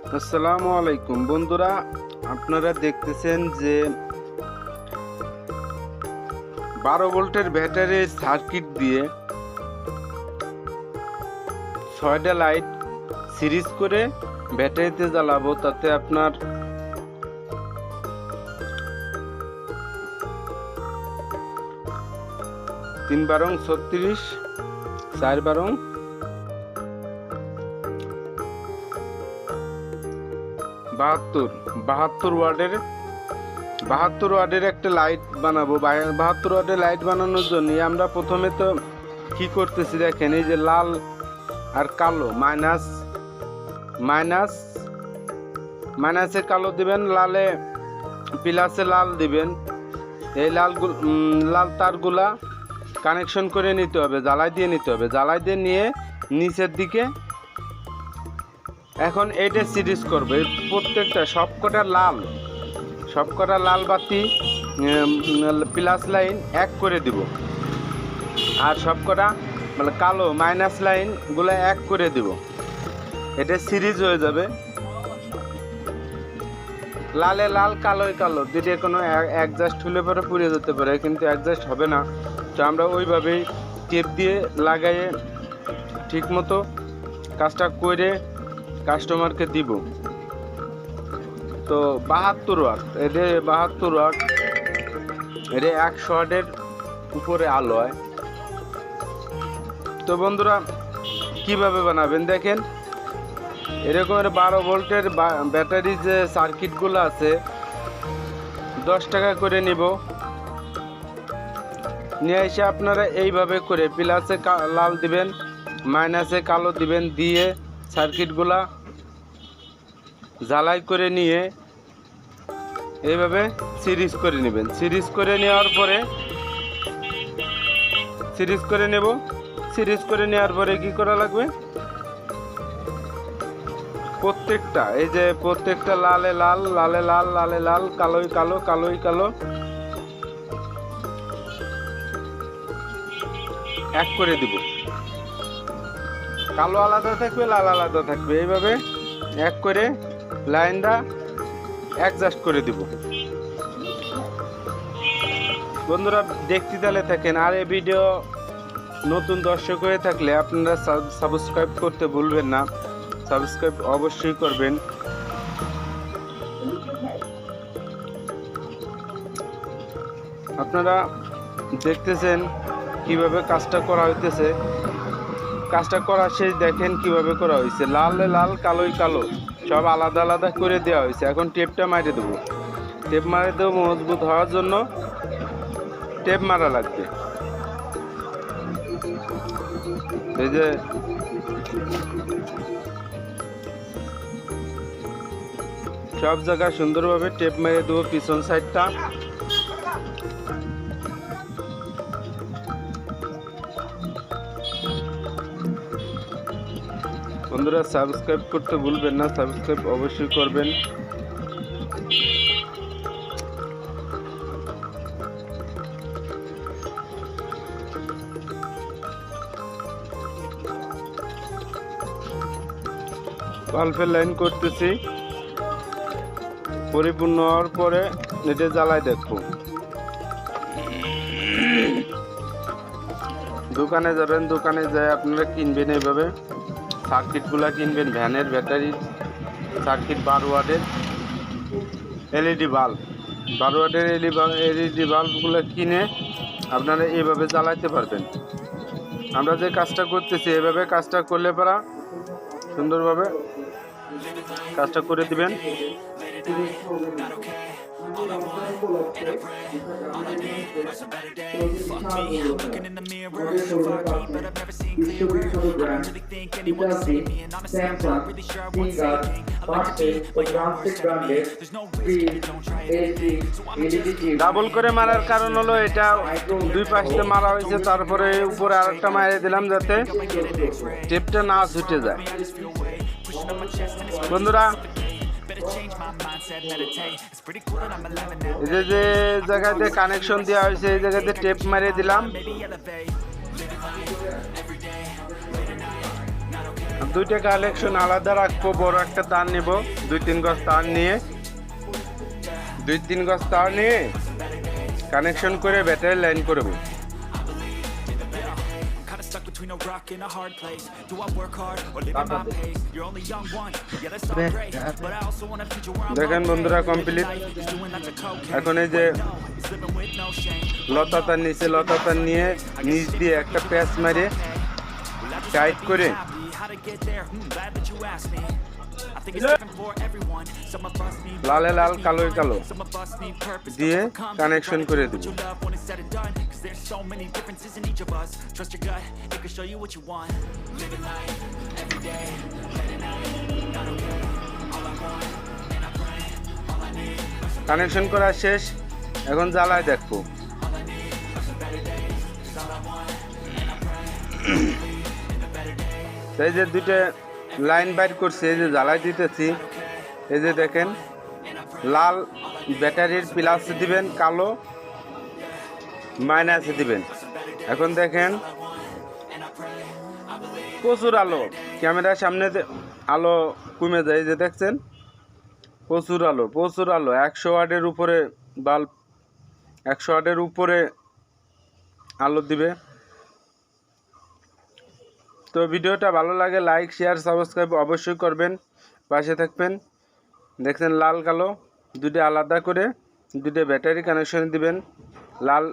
আসসালামু আলাইকুম বন্ধুরা, আপনারা দেখতেছেন যে 12 ভোল্টের ব্যাটারি সার্কিট দিয়ে 6টা লাইট সিরিজ করে ব্যাটারিতে জ্বালাবো। তাতে আপনার 3 বারং 36, 4 বারং 72 ওয়াটের একটা লাইট বানাবো। 72 ওয়াটের লাইট বানানোর জন্য আমরা প্রথমে তো কি করতেছি দেখেন, এই যে লাল আর কালো, মাইনাসে কালো দিবেন, লালে প্লাসে লাল দিবেন। এই লাল তারগুলা কানেকশন করে নিতে হবে, জ্বালাই দিয়ে নিয়ে নিচের দিকে এখন এইটা সিরিজ করবে। প্রত্যেকটা সবকটা লাল বাতি প্লাস লাইন এক করে দিব, আর সবকটা মানে কালো মাইনাস লাইন গুলা এক করে দিব। এটা সিরিজ হয়ে যাবে। লালে লাল কালোয় কালো, যদি কোনো অ্যাডজাস্ট হলে পরে পুড়ে যেতে পারে, কিন্তু অ্যাডজাস্ট হবে না। তো আমরা ওইভাবেই টেপ দিয়ে লাগাইয়ে ঠিক মতো কাজটা করে কাস্টমারকে দিব। তো 72 ওয়াট, এটা 100 ওয়াটের উপরে আলো হয়। তো বন্ধুরা কিভাবে বানাবেন দেখেন, এরকমের 12 ভোল্টের ব্যাটারি যে সার্কিটগুলো আছে 10 টাকা করে নিব। নিয়ে এসে আপনারা এইভাবে করে প্লাসে লাল দিবেন, মাইনাসে কালো দিবেন, দিয়ে সার্কিটগুলা জ্বালাই করে নিয়ে এইভাবে সিরিজ করে নেবেন। সিরিজ করে নেওয়ার পরে কি করা লাগবে, প্রত্যেকটা লালে লাল কালোই কালো এক করে দিব। কালো আলাদা থাকবে, লাল আলাদা থাকবে, এইভাবে এক করে লাইনটা অ্যাডজাস্ট করে দিব। বন্ধুরা দেখতে তাহলে থাকেন। আর এই ভিডিও নতুন দর্শক হয়ে থাকলে আপনারা সাবস্ক্রাইব করতে ভুলবেন না, সাবস্ক্রাইব অবশ্যই করবেন। আপনারা দেখতেছেন কিভাবে কাজটা করা হইতেছে। কাজটা করা শেষ, দেখেন কিভাবে করা হয়েছে। লালে লাল কালোই কালো সব আলাদা আলাদা করে দেওয়া হয়েছে। এখন টেপটা মারে দেবো। টেপ মারে দেবো, মজবুত হওয়ার জন্য টেপ মারা লাগবে। এই যে সব জায়গায় সুন্দরভাবে টেপ মেরে দেবো পিছন সাইডটা। বন্ধুরা সাবস্ক্রাইব করতে ভুলবেন না, সাবস্ক্রাইব অবশ্যই করবেন। বাল্বের লাইন করতেছি, পরিপূর্ণ হওয়ার পরে এটা জ্বালাই দেখবো। দোকানে যাবেন, দোকানে যায় আপনারা কিনবেন এইভাবে সার্কিটগুলা কিনবেন। ভ্যানের ব্যাটারি সার্কিট 12 ওয়াটের LED বাল্ব, 12 ওয়াটের LED বাল্বগুলো কিনে আপনারা এইভাবে জ্বালাইতে পারবেন। আমরা যে কাজটা করতেছি এইভাবে কাজটা করলে পারা সুন্দরভাবে কাজটা করে দিবেন। All I want, and I pray, all I need is a better day. Fuck me, looking in the mirror, so far deep, but I've never seen clearer. I don't really think anyone can save me, and honestly I'm not really sure I want saving. I like to be my own worst enemy. There's no risk if you don't try anything, so I'm just double করে মারার কারণ হলো এটা দুই পাশে মারা হয়েছে, তারপরে উপরে আরেকটা মারে দিলাম যাতে টেপটা না ছুটে যায়। বন্ধুরা এই যে জায়গাতে কানেকশন দেওয়া হয়েছে এই জায়গাতে টেপ মারিয়ে দিলাম। দুইটা কানেকশন আলাদা রাখবো। বড় একটা তার নিব, 2-3 গজ তার নিয়ে 2-3 গজ তার নিয়ে কানেকশন করে ব্যাটারি লাইন করব। Between a rock and a hard place. Do I work hard or live at my pace? You're only young one, yeah that's all great. But I also want a future where I'm দেখেন বন্ধুরা complete. এখন এই যে লতাটার নিচে লতাটার নিয়ে নিচ দিয়ে একটা প্যাচ মারে টাইট করে লালে লাল কালোয় কালো দিয়ে কানেকশন করে দেব। There's so many differences in each of us. Trust your gut, it can show you what you want. Living life every day, late at night, not okay. All I want, and I pray, all I need. Connection করা শেষ, এখন জ্বালায় দেখবো। All I need are some better days. It's all I want, and I pray, believe in a better day. এই যে দুটো line বাইর করছি, এই যে জ্বালাই দিতেছি। এই যে দেখেন লাল ব্যাটারির প্লাস দিবেন, কালো মাইনাসে দিবেন। এখন দেখেন প্রচুর আলো, ক্যামেরার সামনে আলো কমে যায়। যে দেখছেন প্রচুর আলো, প্রচুর আলো। 100 ওয়াটের উপরে বাল্ব, 100 ওয়াটের উপরে আলো দিবে। তো ভিডিওটা ভালো লাগে লাইক শেয়ার সাবস্ক্রাইব অবশ্যই করবেন, পাশে থাকবেন। দেখছেন লাল কালো দুটো আলাদা করে দুটো ব্যাটারি কানেকশন দিবেন। লাল